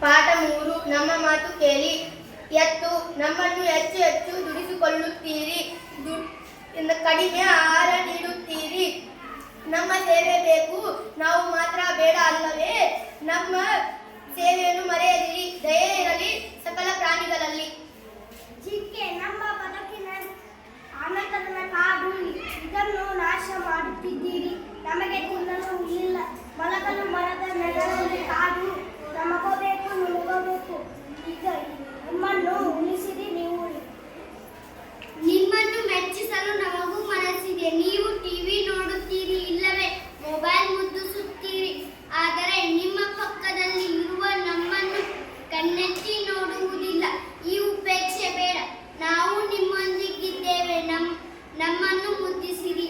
ಪಾಠ 3 ನಮ್ಮ ಮಾತು ಕೇಳಿ. ಎತ್ತು ನಮ್ಮನ್ನು ಹೆಚ್ಚು ಹೆಚ್ಚು ದುಡಿಸಿಕೊಳ್ಳುತ್ತೀರಿ, ಕಡಿಮೆ ಆಹಾರ ನೀಡುತ್ತೀರಿ. ನಮ್ಮ ಸೇವೆ ಬೇಕು, ನಾವು ಮಾತ್ರ ಬೇಡ ಅಲ್ಲವೇ? ನಮ್ಮ ಸೇವೆಯನ್ನು ಮರೆಯದಿರಿ, ದಯೆ ಇರಲಿ ಸಕಲ ಪ್ರಾಣಿಗಳಲ್ಲಿ. ಜಿಂಕೆ ನಮ್ಮ ಬದುಕಿನ ಆನಂದದ ಕಾಡು, ಇದನ್ನು ನಾಶ ಮಾಡುತ್ತಿದ್ದೀರಿ. ನಮಗೆ ತಿನ್ನಲು ಇಲ್ಲ, ಮಲಗಲು ಮರದ ನೆರಳಲ್ಲಿ ಕಾಡು. ನಮಗೋ ಬೇಕು, ನಿಮಗೋ ಬೇಕು, ಈಗ ನಮ್ಮನ್ನು ಉಳಿಸಿರಿ ನೀವು. ನಿಮ್ಮನ್ನು ಮೆಚ್ಚಿಸಲು ನಮಗೂ ಮನಸ್ಸಿದೆ. ನೀವು ಟಿವಿ ನೋಡುತ್ತೀರಿ, ಇಲ್ಲವೇ ಮೊಬೈಲ್ ಮುದ್ದಿಸುತ್ತೀರಿ. ಆದರೆ ನಿಮ್ಮ ಪಕ್ಕದಲ್ಲಿ ಇರುವ ನಮ್ಮನ್ನು ಕಣ್ಣೆತ್ತಿ ನೋಡುವುದಿಲ್ಲ. ಈ ಉಪೇಕ್ಷೆ ಬೇಡ, ನಾವು ನಿಮ್ಮೊಂದಿಗಿದ್ದೇವೆ, ನಮ್ಮನ್ನು ಮುದ್ದಿಸಿರಿ.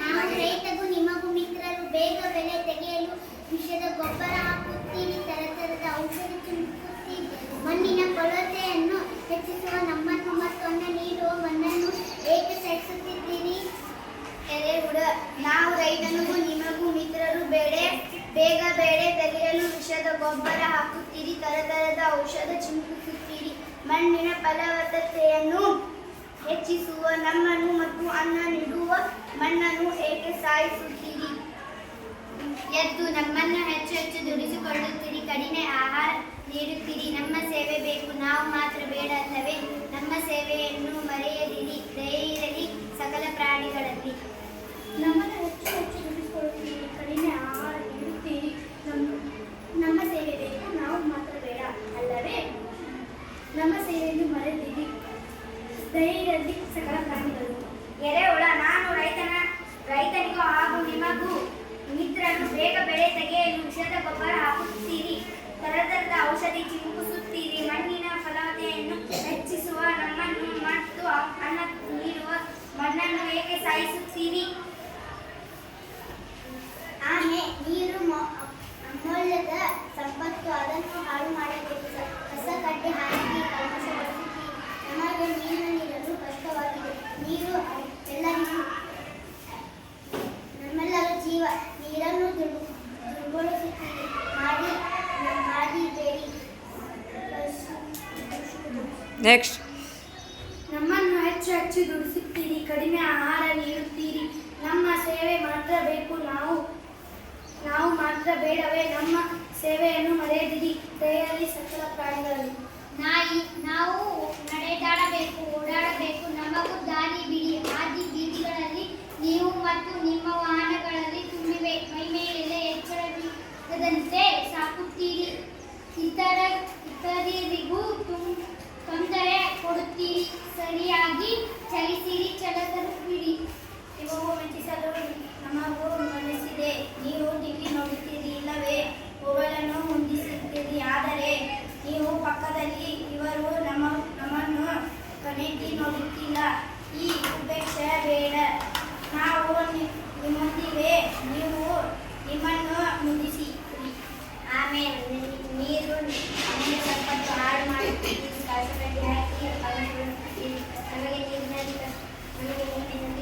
ನಾವು ರೈತಗೂ ನಿಮಗೂ ಮಿತ್ರರು. ಬೇಗ ಬೆಳೆ ತೆಗೆಯಲು ವಿಷದ ಗೊಬ್ಬರ ಹಾಕುತ್ತೀರಿ, ತರತರದ ಔಷಧ ಚಿಮುಕುತ್ತೀರಿ. ಮಣ್ಣಿನ ಫಲವತ್ತತೆಯನ್ನು ಹೆಚ್ಚಿಸುವ ನಮ್ಮನ್ನು ಮತ್ತು ಅನ್ನ ನೀಡುವ ಮಣ್ಣನ್ನು ಏಕೆ ಸಹಿಸುತ್ತಿದ್ದೀರಿ? ಎರೆಹುಳ ನಾವು ರೈತನಿಗೂ ನಿಮಗೂ ಮಿತ್ರರು. ಬೇಗ ಬೆಳೆ ತೆಗೆಯಲು ವಿಷದ ಗೊಬ್ಬರ ಹಾಕುತ್ತೀರಿ, ತರತರದ ಔಷಧ ಚಿಮುಕಿಸುತ್ತೀರಿ. ಮಣ್ಣಿನ ಫಲವತ್ತತೆಯನ್ನು ಹೆಚ್ಚಿಸುವ ನಮ್ಮನ್ನು ಮತ್ತು ಅನ್ನ ನೀಡುವ ಮಣ್ಣನ್ನು ಏಕೆ ಸಾಯಿಸುತ್ತೀರಿ? ಎದ್ದು ನಮ್ಮನ್ನು ಹೆಚ್ಚು ಹೆಚ್ಚು ದುಡಿಸಿಕೊಳ್ಳುತ್ತೀರಿ, ಕಡಿಮೆ ಆಹಾರ ನೀಡುತ್ತೀರಿ. ನಮ್ಮ ಸೇವೆ ಬೇಕು, ನಾವು ಮಾತ್ರ ಬೇಡ ಅಲ್ಲವೇ? ನಮ್ಮ ಸೇವೆಯನ್ನು ಮರೆಯದಿರಿ, ದಯೆ ಇರಲಿ ಸಕಲ ಪ್ರಾಣಿಗಳಲ್ಲಿ. ನಮ್ಮನ್ನು ಹೆಚ್ಚು ಹೆಚ್ಚು ದುಡಿಸಿಕೊಳ್ಳುತ್ತೀರಿ, ಕಡಿಮೆ ಆಹಾರ ನೀಡುತ್ತೀರಿ. ನಮ್ಮ ಸೇವೆ ಬೇಕು, ನಾವು ಮಾತ್ರ ಬೇಡ ಅಲ್ಲವೇ? ನಮ್ಮ ಸೇವೆಯನ್ನು ಮರೆದಿರಿ, ದಯೆ ಇರಲಿ ಸಕಲ ಪ್ರಾಣಿಗಳು. ಎರೆಹುಳ ನಾನು ರೈತನಿಗೂ ಹಾಗೂ ನಿಮಗೂ ಮಿತ್ರರು. ಬೇಗ ಬೆಳೆ ತೆಗೆಯಲು ವಿಷದ ಗೊಬ್ಬರ ಹಾಕುತ್ತೀರಿ, ತರತರದ ಔಷಧಿ ಚಿಮುಕಿಸುತ್ತೀರಿ. ಮಣ್ಣಿನ ಫಲವತ್ತತೆಯನ್ನು ಹೆಚ್ಚಿಸುವ ನಮ್ಮನ್ನು ಮತ್ತು ಅನ್ನ ನೀಡುವ ಮಣ್ಣನ್ನು ಏಕೆ ಸಾಯಿಸುತ್ತೀರಿ? ಆಮೆ ನೀರು ಅಮೂಲ್ಯದ ಸಂಪತ್ತು, ಅದನ್ನು ಹಾಳು ಮಾಡಬೇಕು. ಕಸ ಕಡ್ಡಿ ಹಾಕಿ ಕಲ್ಮಶಗೊಳಿಸುತ್ತೀರಿ. ನಮಗೆ ನೀರನ್ನು ನೀಡಲು ಕಷ್ಟವಾಗಿದೆ. ನೀರು ನಮ್ಮೆಲ್ಲರ ಜೀವ. ನೀರನ್ನು ದುರ್ಬಲಗೊಳಿಸುತ್ತೀರಿ, ಮಾಡಬೇಡಿ. ನೆಕ್ಸ್ಟ್. ನಮ್ಮನ್ನು ಹೆಚ್ಚು ಹೆಚ್ಚು ದುಡಿಸುತ್ತೀರಿ, ಕಡಿಮೆ ಆಹಾರ ನೀಡುತ್ತೀರಿ. ನಮ್ಮ ಸೇವೆ ಮಾತ್ರ ಬೇಕು, ನಾವು ಮಾತ್ರ ಬೇಡವೇ? ನಮ್ಮ ಸೇವೆಯನ್ನು ಮರೆಯದಿರಿ, ದಯೆಯಲ್ಲಿ ಸಕಲ ಪ್ರಾಣಿಗಳಲ್ಲಿ. ನಾವು ನಡೆದಾಡಬೇಕು, ಓಡಾಡಬೇಕು, ನಮಗೂ ದಾರಿ ಬಿಡಿ. ಹಾದಿ ಬೀದಿಗಳಲ್ಲಿ ನೀವು ಮತ್ತು ನಿಮ್ಮ ವಾಹನಗಳಲ್ಲಿ ತುಂಬಿವೆ. ಮೈಮೇಲೆಲ್ಲ ಎಚ್ಚರವಿಲ್ಲದಂತೆ ಸಾಕುತ್ತೀರಿ, ಇತರರಿಗೂ ತೊಂದರೆ ಕೊಡುತ್ತೀರಿ. ಸರಿಯಾಗಿ ಚಲಿಸಿರಿ, ಚಲಸಲು ಬಿಡಿ. ನಿಮಗೂ ಮೆಚ್ಚಿಸಲು ನಮಗೂ ಮನಸ್ಸಿದೆ. ನೀವು ಟಿವಿ ನೋಡುತ್ತೀರಿ, ಇಲ್ಲವೇ ಮೊಬೈಲನ್ನು ಹೊಂದಿಸುತ್ತೀರಿ. ಆದರೆ ನೀವು ಪಕ್ಕದಲ್ಲಿ ಇವರು ನಮ್ಮನ್ನು ಕಣ್ಣೆತ್ತಿ ನೋಡುತ್ತಿಲ್ಲ. ಈ ಉಪೇಕ್ಷೆ ಬೇಡ, ನಾವು ನಿಮ್ಮೊಂದಿಗೆ, ನೀವು ನಿಮ್ಮನ್ನು ಮುಗಿಸಿರಿ. ಆಮೇಲೆ ನೀರು ಮಣ್ಣಿನ ಸಂಪತ್ತು ಹಾಳು ಮಾಡುತ್ತೀರಿ, ಕಸ ಕಡ್ಡಿ ಹಾಕಿ ಕಲ್ಮಶಗೊಳಿಸುತ್ತೀರಿ. ನಮಗೆ ನೀರಿನಲ್ಲಿ